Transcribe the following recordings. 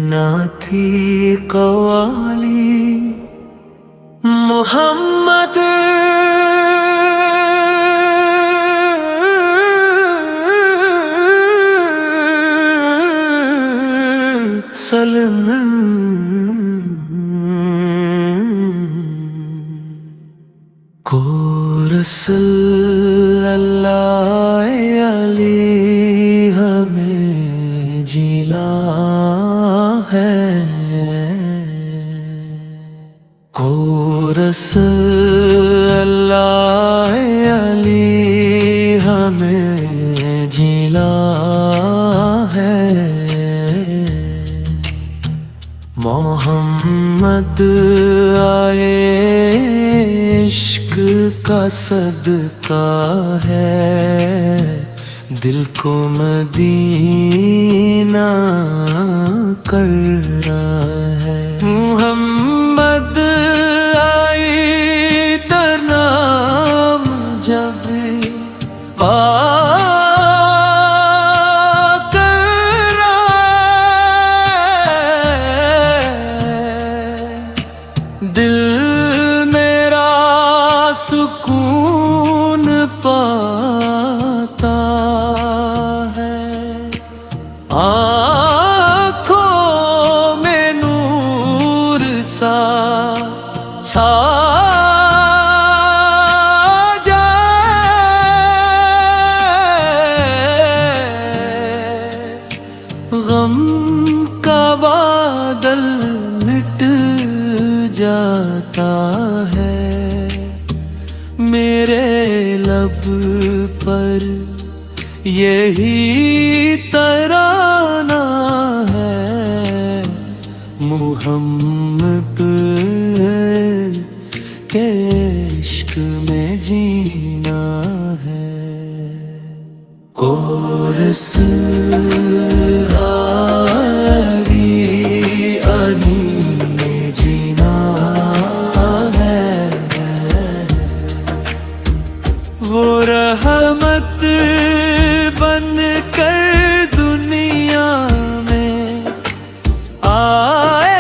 ना थी कवाली मोहम्मद सल्लल्लाहु को रसूलुल्लाह अली हमें जिला है को रसूलुल्लाह अली हमें जिला है मोहम्मद आए इश्क का सदका है दिल को मदीना कर रहा है मोहम्मद आई तरनाम जब दिल मेरा सुकून पाता है आँखों में नूर सा छा जाए गम का बादल मिट जाता है मेरे लब पर यही तराना है मोहम्मद के इश्क में जीना है कोरस वो रहमत बन कर दुनिया में आए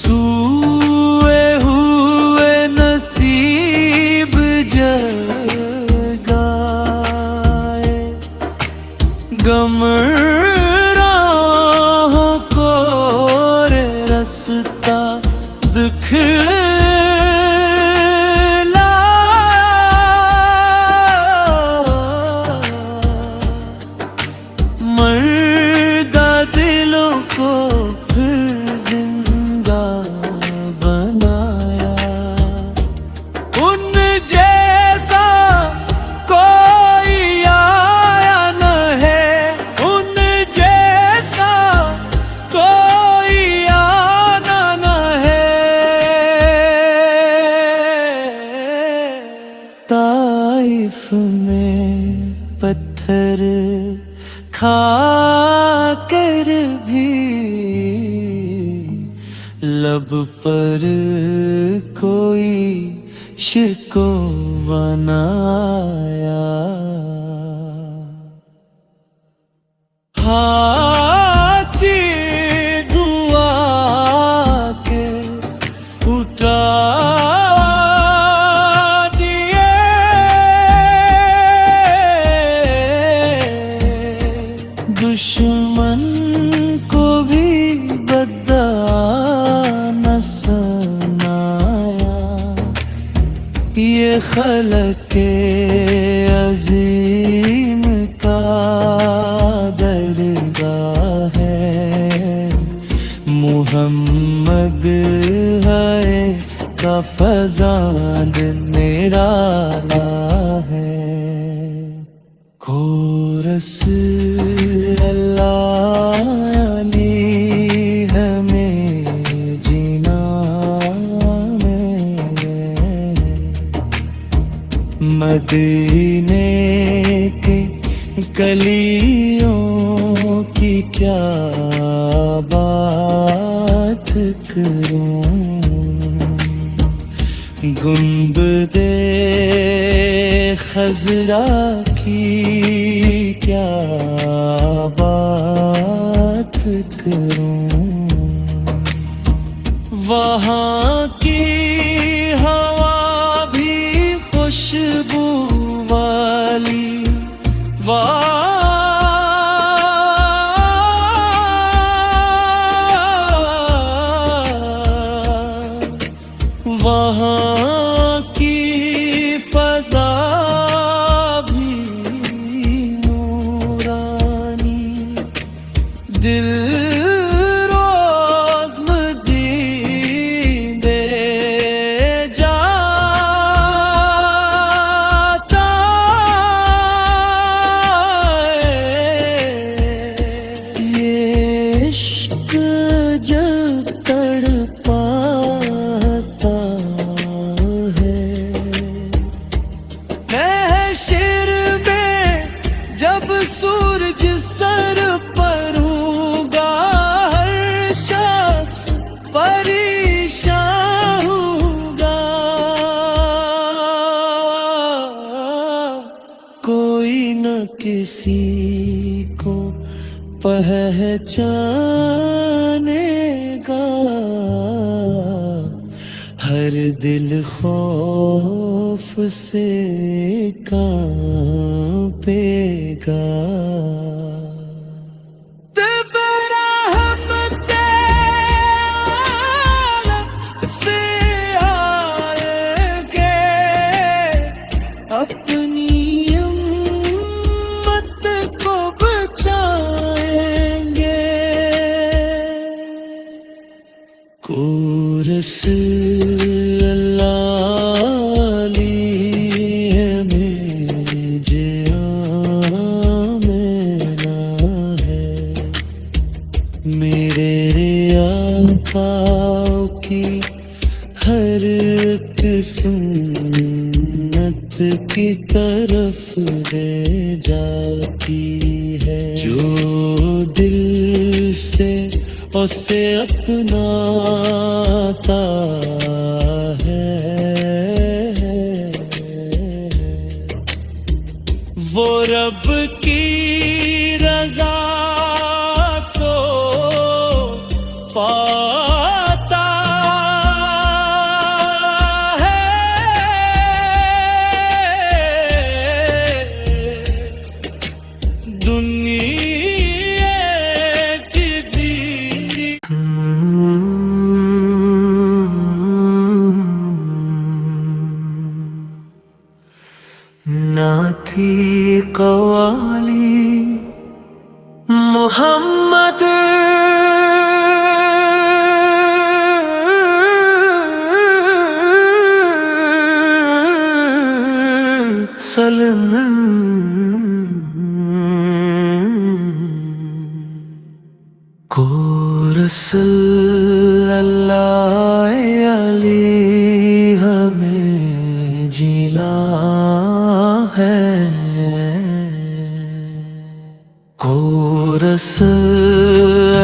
सूए हुए नसीब जगाए गम रास्ता दिखला मर्दा दिलों को फिर जिंदा बनाया उन जैसा कोई आया न है उन जैसा कोई ताइफ में पत्थर खा कर भी लब पर कोई शिकवा न आया हाथी दुआ के उठा दुश्मन को भी बद्दा न सुनाया ये खलके अजीम का दरगाह है मोहम्मद है का फजान निराला है कोरस मदीने के गलियों की क्या बात करूं, गुंबदे खजरा की क्या बात करूं। वहाँ की हवा भी खुशबू वाली, वहाँ की फजा भी नूरानी, दिल रोज मदीने जाता है। ये इश्क जब तड़पाता है, महशर में जब सूरज सर पर होगा, हर शख्स परेशान होगा। कोई न किसी को पहचानेगा, हर दिल खौफ से कांपेगा। अपनी उम्मत को बचाएंगे, कोरस अल्लाली हमें जिया मेरा है। मेरे आकाओ की हर सुन्नत की तरफ ले जाती है, जो दिल से उसे अपनाता है। वो रब की रजा को पाता है। दुनिया की दीदी ना थी कवाली मोहम्मद सल्लल्लाहु को रसूलुल्लाह अलैहि हमें जिला है। को रसूलुल्लाह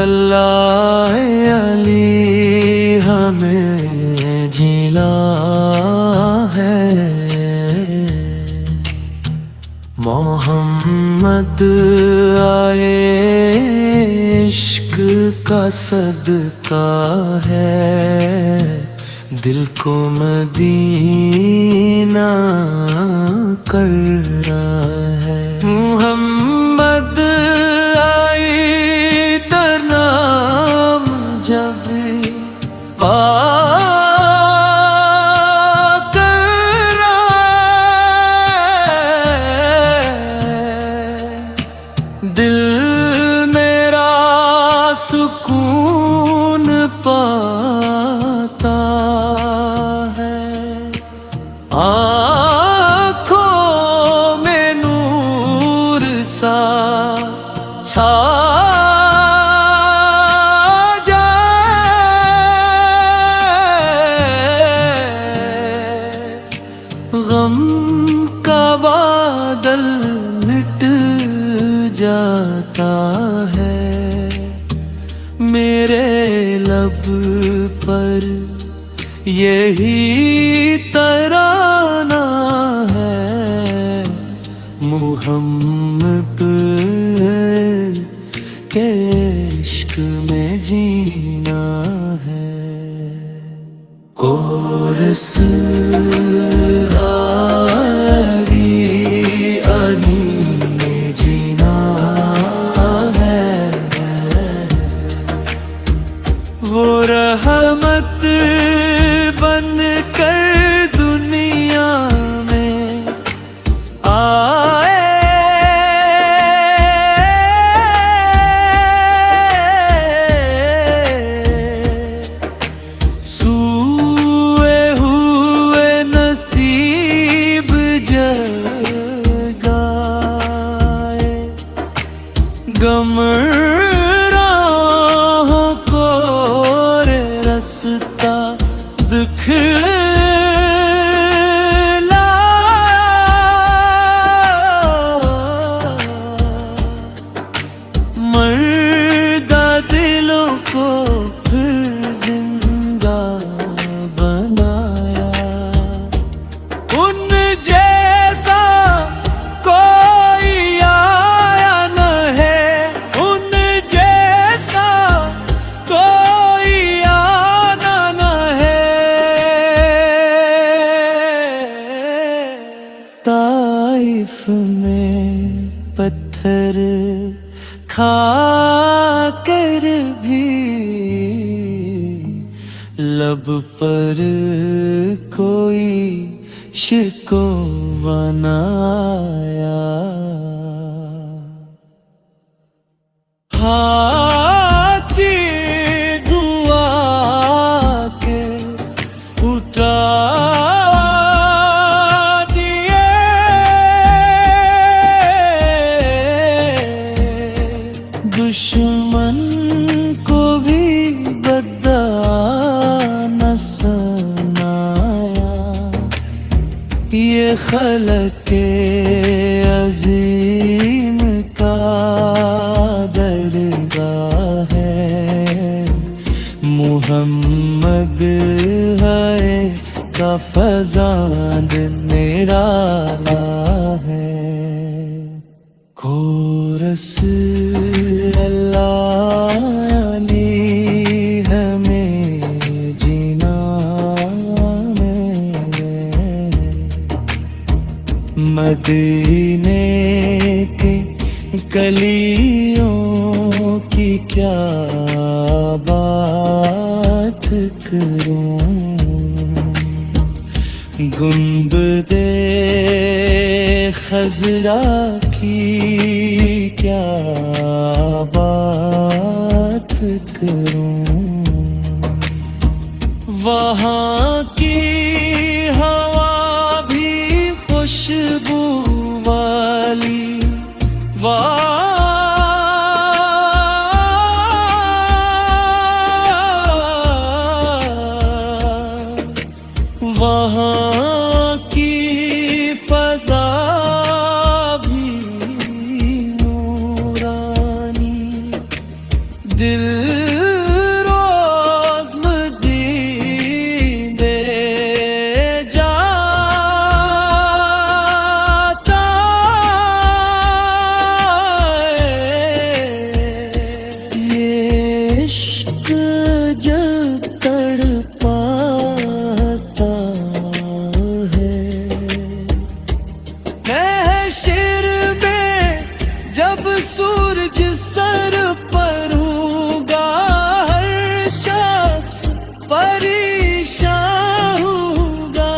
अलैहि हमें जिला है। मोहम्मद आए इश्क का सदका है, दिल को मदीना कर रहा है। मोहम्मद आए तरनाम जब दिल मेरा सुकून पाता है। आँखों में नूर सा छा जाए, गम का बादल मिट जाता है। मेरे लब पर यही तराना है, मोहम्मद के इश्क में जीना है। कोरस आगी अनी में जीना है, वो रहमत बन कर दुनिया में आए, सूए हुए नसीब जगाए, गमराहों को रास्ता दिखला, मर्दा दिलों को फिर जिंदा बनाया। उन जैसा कोई आया न है, उन जैसा कोई आना न है। ताइफ में पत्थर खाकर भी लब पर कोई शिकवा न आया। हाथी दुआ के उठा दुश्मन को भी बद्दा न सुनाया। ये खलके अजीम का दरगाह है, मुहम्मद है का फजान निराला है। कोरस अली हमें जीना में, मदीने के गलियों की क्या बात करूं, गुंबदे खजरा की क्या बात करूं। वहाँ की हवा भी खुशबू वाली, वहाँ की फजा भी नूरानी। दिल रोज मदीने जाता है, ये इश्क जब तड़पाता है, महशर में जब सूरज सर पर होगा, हर शख्स परेशान होगा।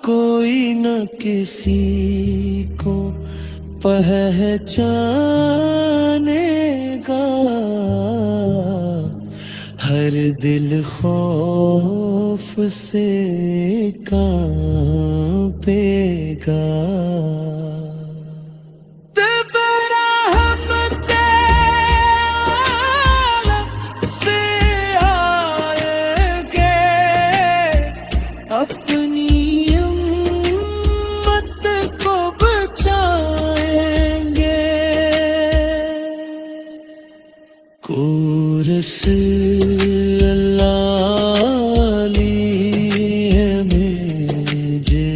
कोई न किसी को पहचानेगा, हर दिल खौफ से कांपेगा। अपनी उम्मत को बचाएंगे। रसलाली है मुझे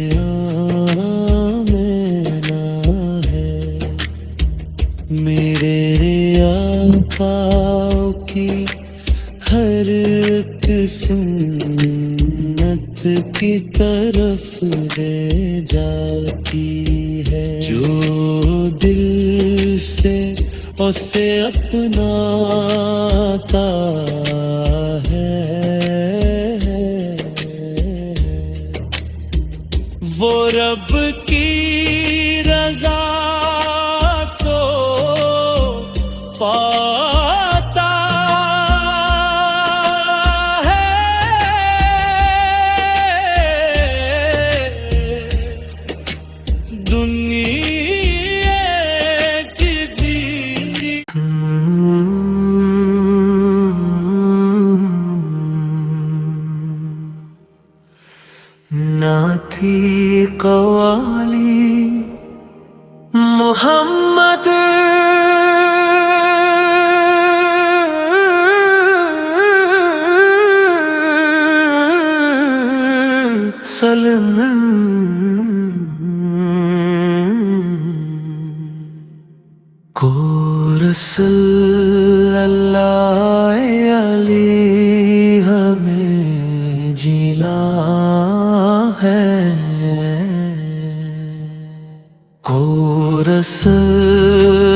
आमेना है, मेरे आकाओ की हर एक सुन्नत की तरफ ले जाती है। जो दिल से उसे अपनाता है, वो रब की रज़ा को पाता है। दुनिया की ना थी कवाली मोहम्मद सल्लल्लाहु को रसूलुल्लाह अलैहि हमें जिला है, को रसूलुल्लाह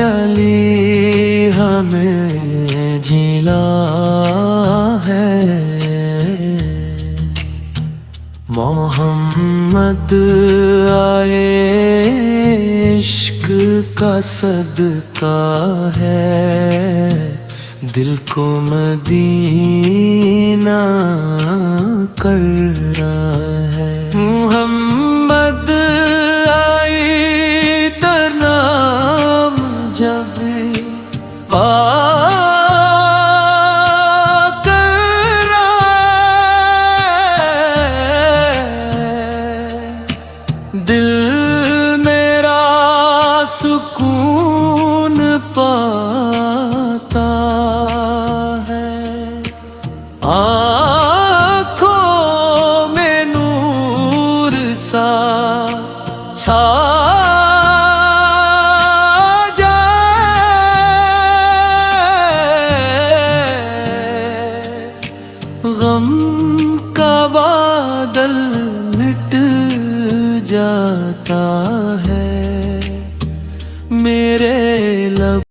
अलैहि हमें जिला है। मोहम्मद आए इश्क का सदका है, दिल को मदीना कर रहा है। मुहम्मद आई तरनाम जब दिल मेरा सुकून पाता है, आँखों में नूर सा छा जाए, गम का बादल मिट जाता है मेरे लब